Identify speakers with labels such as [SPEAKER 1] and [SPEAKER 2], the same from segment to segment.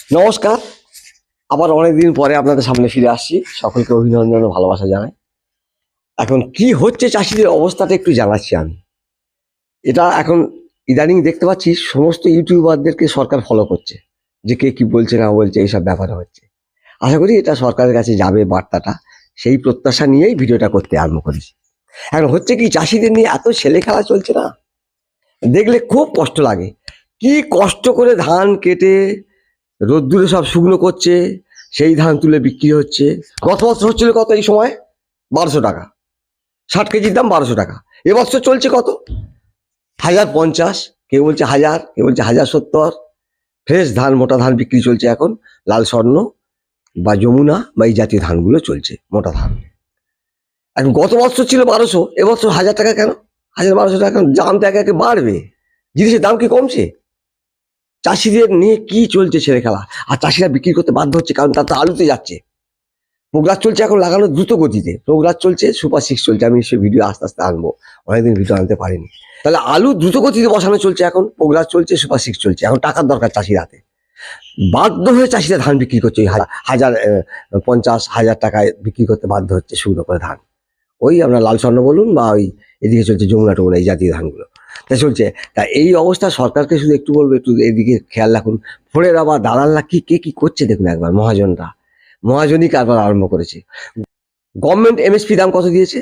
[SPEAKER 1] নমস্কার, আবার অনেকদিন পরে আপনাদের সামনে ফিরে আসছি। সকলকে অভিনন্দন ও ভালোবাসা জানাই। এখন কি হচ্ছে চাষিদের অবস্থাটা একটু জানাচ্ছি আমি। এটা এখন ইদানিং দেখতে পাচ্ছি সমস্ত ইউটিউবারদেরকে সরকার ফলো করছে, যে কে কি বলছে না বলছে এইসব ব্যাপার হচ্ছে। আশা করি এটা সরকারের কাছে যাবে বার্তাটা, সেই প্রত্যাশা নিয়েই ভিডিওটা করতে আরম্ভ করেছি। এখন হচ্ছে কি, চাষিদের নিয়ে এত ছেলে খেলা চলছে না, দেখলে খুব কষ্ট লাগে। কি কষ্ট করে ধান কেটে রোদ্দুরে সব শুকনো করছে, সেই ধান তুলে বিক্রি হচ্ছে। গত বছর হচ্ছিল কত এই সময়? 1200 টাকা, 60 কেজির দাম 1200 টাকা। এবছর চলছে কত? 1050, কেউ বলছে 1000, কেউ বলছে 1070। ফ্রেশ ধান, মোটা ধান বিক্রি চলছে এখন। লাল স্বর্ণ বা যমুনা বা এই জাতীয় ধানগুলো চলছে, মোটা ধান। এখন গত বছর ছিল 1200, এবছর 1000 টাকা কেন? 1200 টাকা দাম তো একে একে বাড়বে, জিনিসের দাম কি কমছে? চাষিদের নিয়ে কি চলছে ছেলে খেলা। আর চাষিরা বিক্রি করতে বাধ্য হচ্ছে, কারণ তার তো আলুতে যাচ্ছে। প্রোগ্রাস চলছে এখন লাগানো দ্রুত গতিতে, প্রোগ্রাস চলছে, সুপার 6 চলছে। আমি সে ভিডিও আস্তে আস্তে আনবো, অনেকদিন ভিডিও আনতে পারিনি। তাহলে আলু দ্রুত গতিতে বসানো চলছে, এখন প্রোগ্রাস চলছে, সুপার 6 চলছে। এখন টাকার দরকার চাষির হাতে, বাধ্য হয়ে চাষিরা ধান বিক্রি করছে। ওই 1050-1000 টাকায় বিক্রি করতে বাধ্য হচ্ছে শুকনো করে ধান। ওই আমরা লাল স্বর্ণ বলুন বা ওই এদিকে চলছে যমুনা টমুনা, এই জাতীয় ধানগুলো তাই চলছে। তা এই অবস্থা সরকারকে শুধু একটু বলবো, একটু এদিকে খেয়াল রাখুন। ফোরেরা বা দালালরা কে কি করছে দেখুন একবার। মহাজনই কারবার আরম্ভ করেছে। গভর্নমেন্ট এমএসপি দাম কত দিয়েছে?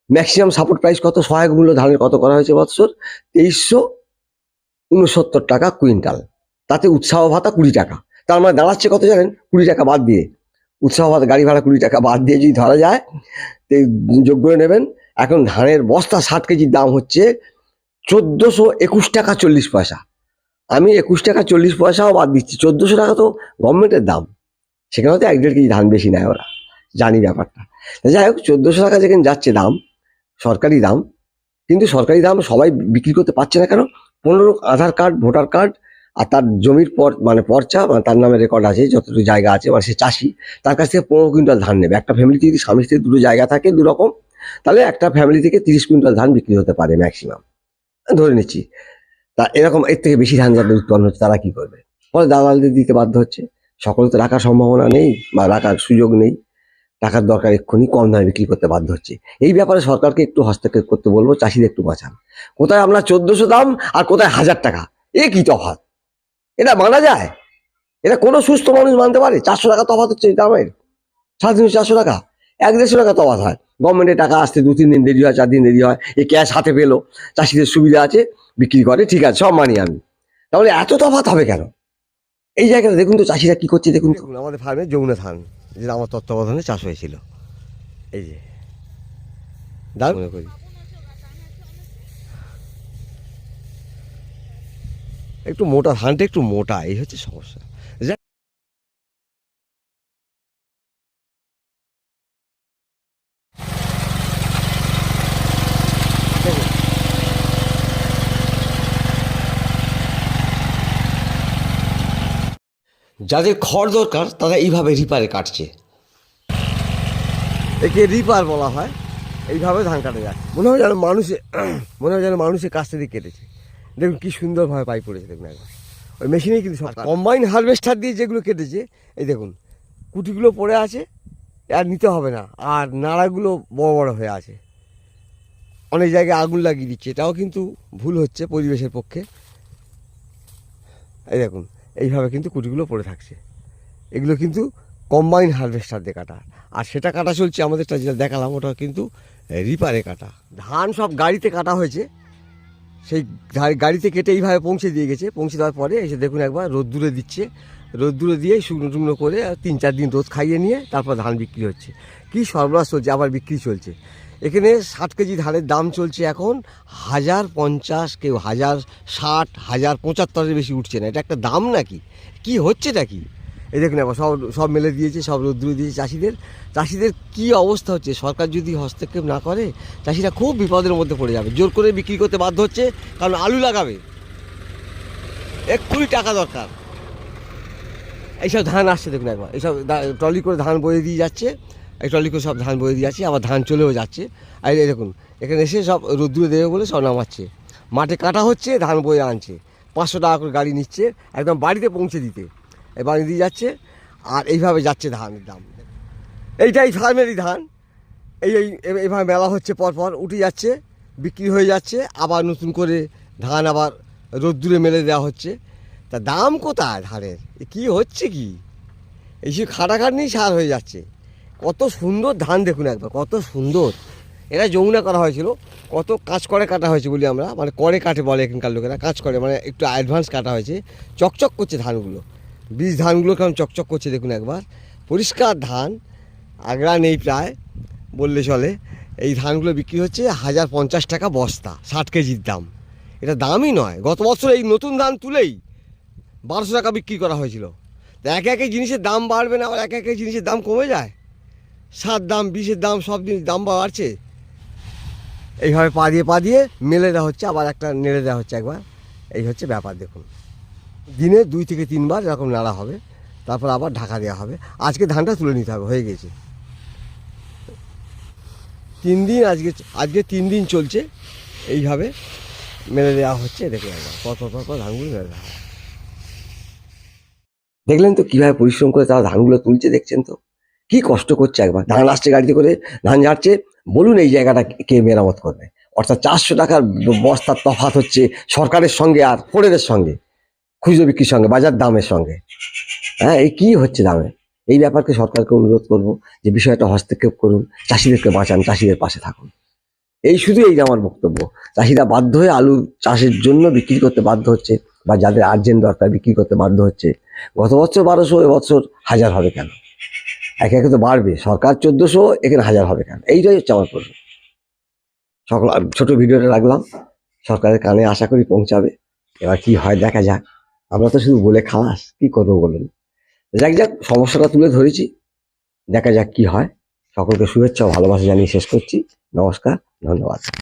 [SPEAKER 1] ম্যাক্সিমাম সাপোর্ট প্রাইস কত? সহায়ক মূল্য ধানের কত করা হয়েছে বৎসর? 2369 টাকা কুইন্টাল। তাতে উৎসাহ ভাতা 20 টাকা। তার মানে দাঁড়াচ্ছে কত জানেন? 20 টাকা বাদ দিয়ে, উৎসাহ ভাতা, গাড়ি ভাড়া 20 টাকা বাদ দিয়ে যদি ধরা যায়, যোগ করে নেবেন। এখন ধানের বস্তা 60 কেজির দাম হচ্ছে 1421 টাকা 40 পয়সা। আমি 21 টাকা 40 পয়সাও বাদ দিচ্ছি, 1400 টাকা তো গভর্নমেন্টের দাম। সেখানে তো 1-1.5 কেজি ধান বেশি নেয় ওরা, জানি ব্যাপারটা। যাই হোক, 1400 টাকা যেখানে যাচ্ছে দাম, সরকারি দাম, কিন্তু সরকারি দাম সবাই বিক্রি করতে পারছে না কেন? 15 আধার কার্ড, ভোটার কার্ড আর তার জমির পর্চা, মানে তার নামে রেকর্ড আছে, যতটুকু জায়গা আছে, মানে সে চাষি, তার কাছ থেকে 15 কুইন্টাল ধান নেবে। একটা ফ্যামিলিতে যদি স্বামী স্ত্রীর দুটো জায়গা থাকে, দুরকম, তাহলে একটা ফ্যামিলি থেকে 30 কুইন্টাল ধান বিক্রি হতে পারে ম্যাক্সিমাম, ধরে নিচ্ছি। তা এরকম এর থেকে বেশি ধান যাদের উৎপন্ন হচ্ছে, তারা কি করবে? ফলে দালালদের দিতে বাধ্য হচ্ছে। সকলে তো রাখার সম্ভাবনা নেই বা রাখার সুযোগ নেই, টাকার দরকার, এক্ষুনি কম দামে বিক্রি করতে বাধ্য হচ্ছে। এই ব্যাপারে সরকারকে একটু হস্তক্ষেপ করতে বলবো, চাষিদের একটু বাঁচান। কোথায় আমরা 1400 দাম আর কোথায় 1000 টাকা, এ কি তফাৎ? এটা মানা যায়? এটা কোনো সুস্থ মানুষ মানতে পারে? 400 টাকা তফাৎ হচ্ছে এই দামের, 450 টাকা, 150 টাকা তফাৎ হয়। গভর্নমেন্টের টাকা আসতে 2-3 দিন দেরি হয়, 4 দিন দেরি হয়। এই ক্যাশ হাতে পেলো, চাষিদের সুবিধা আছে, বিক্রি করে, ঠিক আছে, সব মানি আমি। তাহলে এত তফাৎ হবে কেন? এই জায়গাটা দেখুন তো চাষিরা কি করছে, দেখুন। আমাদের ফার্মে যমুনা ধান, যেটা আমার তত্ত্বাবধানে চাষ হয়েছিল, এই যে দাম মনে করি একটু মোটা ধানটা, একটু মোটা, এই হচ্ছে সমস্যা। যাদের খড় দরকার তারা এইভাবে রিপারে কাটছে, একে রিপার বলা হয়। এইভাবে ধান কাটা যায়, মনে হয় যেন মানুষের কাছ থেকে কেটেছে। দেখুন কি সুন্দরভাবে পাইপ পড়েছে, দেখুন একবার। ওই মেশিনেই কিন্তু সব। কম্বাইন হারভেস্টার দিয়ে যেগুলো কেটেছে, এই দেখুন কুটিগুলো পড়ে আছে, আর নিতে হবে না। আর নাড়াগুলো বড় বড় হয়ে আছে, অনেক জায়গায় আগুন লাগিয়ে দিচ্ছে, এটাও কিন্তু ভুল হচ্ছে পরিবেশের পক্ষে। এই দেখুন এইভাবে কিন্তু কুটিগুলো পড়ে থাকছে, এগুলো কিন্তু কম্বাইন হারভেস্টার দিয়ে কাটা। আর সেটা কাটা চলছে, আমাদেরটা যেটা দেখালাম ওটা কিন্তু রিপারে কাটা। ধান সব গাড়িতে কাটা হয়েছে, সেই গাড়িতে কেটে এইভাবে পৌঁছে দিয়ে গেছে। পৌঁছে দেওয়ার পরে এসে দেখুন একবার রোদ্দুরে দিচ্ছে, রোদ্দুরে দিয়ে শুকনো টুকনো করে 3-4 দিন রোদ খাইয়ে নিয়ে তারপর ধান বিক্রি হচ্ছে। কি সরবরাহ চলছে, আবার বিক্রি চলছে। এখানে 60 কেজি ধানের দাম চলছে এখন 1050, কেউ 1060, 1075-এর বেশি উঠছে না। এটা একটা দাম নাকি? কি হচ্ছেটা কি? এই দেখুন একবার সব মেলে দিয়েছে, সব রোদ্দুরে দিয়েছে। চাষিদের কি অবস্থা হচ্ছে, সরকার যদি হস্তক্ষেপ না করে চাষিরা খুব বিপদের মধ্যে পড়ে যাবে। জোর করে বিক্রি করতে বাধ্য হচ্ছে, কারণ আলু লাগাবে, এক্ষুনি টাকা দরকার। এইসব ধান আসছে দেখুন একবার, এইসব ট্রলি করে ধান বয়ে দিয়ে যাচ্ছে, এই ট্রলি করে সব ধান বয়ে দিয়ে যাচ্ছে, আবার ধান চলেও যাচ্ছে। আর এই দেখুন এখানে এসে সব রোদ্দুরে দেবে বলে সব নামাচ্ছে, মাঠে কাটা হচ্ছে, ধান বয়ে আনছে, 500 টাকা করে গাড়ি নিচ্ছে একদম বাড়িতে পৌঁছে দিতে। এবার দিয়ে যাচ্ছে, আর এইভাবে যাচ্ছে ধানের দাম। এইটাই ফার্মেরই ধান, এইভাবে মেলা হচ্ছে, পরপর উঠে যাচ্ছে, বিক্রি হয়ে যাচ্ছে, আবার নতুন করে ধান আবার রোদ্দুরে মেলে দেওয়া হচ্ছে। তা দাম কোথায় ধানের? কি হচ্ছে কি? এইসব খাটাখাটনি সার হয়ে যাচ্ছে। কত সুন্দর ধান দেখুন একবার, কত সুন্দর। এটা যমুনা করা হয়েছিল, কত কাজ করে কাটা হয়েছে বলি আমরা, মানে করে কাটে বলে এখানকার লোকেরা, কাজ করে মানে একটু অ্যাডভান্স কাটা হয়েছে। চকচক করছে ধানগুলো, বীজ ধানগুলো কেমন চকচক করছে দেখুন একবার, পরিষ্কার ধান, আগড়া নেই প্রায় বললে চলে। এই ধানগুলো বিক্রি হচ্ছে 1050 টাকা বস্তা, 60 কেজির দাম। এটা দামই নয়, গত বছর এই নতুন ধান তুলেই 1200 টাকা বিক্রি করা হয়েছিল। তা একে একে জিনিসের দাম বাড়বে না, আবার একে একে জিনিসের দাম কমে যায়? সার দাম, বিষের দাম, সব জিনিস দাম বাড়ছে। এইভাবে পা দিয়ে মেলে দেওয়া হচ্ছে, আবার একটা নেড়ে দেওয়া হচ্ছে একবার। এই হচ্ছে ব্যাপার দেখুন। দিনে 2 থেকে 3 বার এরকম নাড়া হবে, তারপর আবার ঢাকা দেওয়া হবে। আজকে ধানটা তুলে নিতে হবে, হয়ে গেছে 3 দিন, আজকে 3 দিন চলছে এইভাবে মেলে দেওয়া হচ্ছে। দেখুন একবার কত ধানগুলো মেলে দেওয়া হয়। দেখলেন তো কীভাবে পরিশ্রম করে তারা ধানগুলো তুলছে, দেখছেন তো কি কষ্ট করছে। একবার ধান আসছে গাড়িতে করে, ধান ঝাড়ছে, বলুন এই জায়গাটা কে মেরামত করবে? অর্থাৎ 400 টাকার বস্তার তফাৎ হচ্ছে সরকারের সঙ্গে আর ফোরের সঙ্গে, খুচরো বিক্রির সঙ্গে, বাজার দামের সঙ্গে। হ্যাঁ, এই কী হচ্ছে দামে? এই ব্যাপারকে সরকারকে অনুরোধ করব যে বিষয়টা হস্তক্ষেপ করুন, চাষিদেরকে বাঁচান, চাষিদের পাশে থাকুন। এই আমার বক্তব্য। চাষিরা বাধ্য হয়ে আলু চাষের জন্য বিক্রি করতে বাধ্য হচ্ছে, বা যাদের আর্জেন্ট দরকার বিক্রি করতে বাধ্য হচ্ছে। গত বছর 1200, এবছর 1000 হবে কেন? একে একে তো বাড়বে। সরকার 1400, এখানে 1000 হবে কেন? এইটাই হচ্ছে আমার প্রশ্ন। সকল ছোট ভিডিওটা রাখলাম, সরকারের কানে আশা করি পৌঁছাবে। এবার কি হয় দেখা যাক। আমরা তো শুধু বলে খালাস, কি করবো বলুন? যাক সমস্যাটা তুলে ধরেছি, দেখা যাক কি হয়। সকলকে শুভেচ্ছা ও ভালোবাসা জানিয়ে শেষ করছি। নমস্কার, ধন্যবাদ।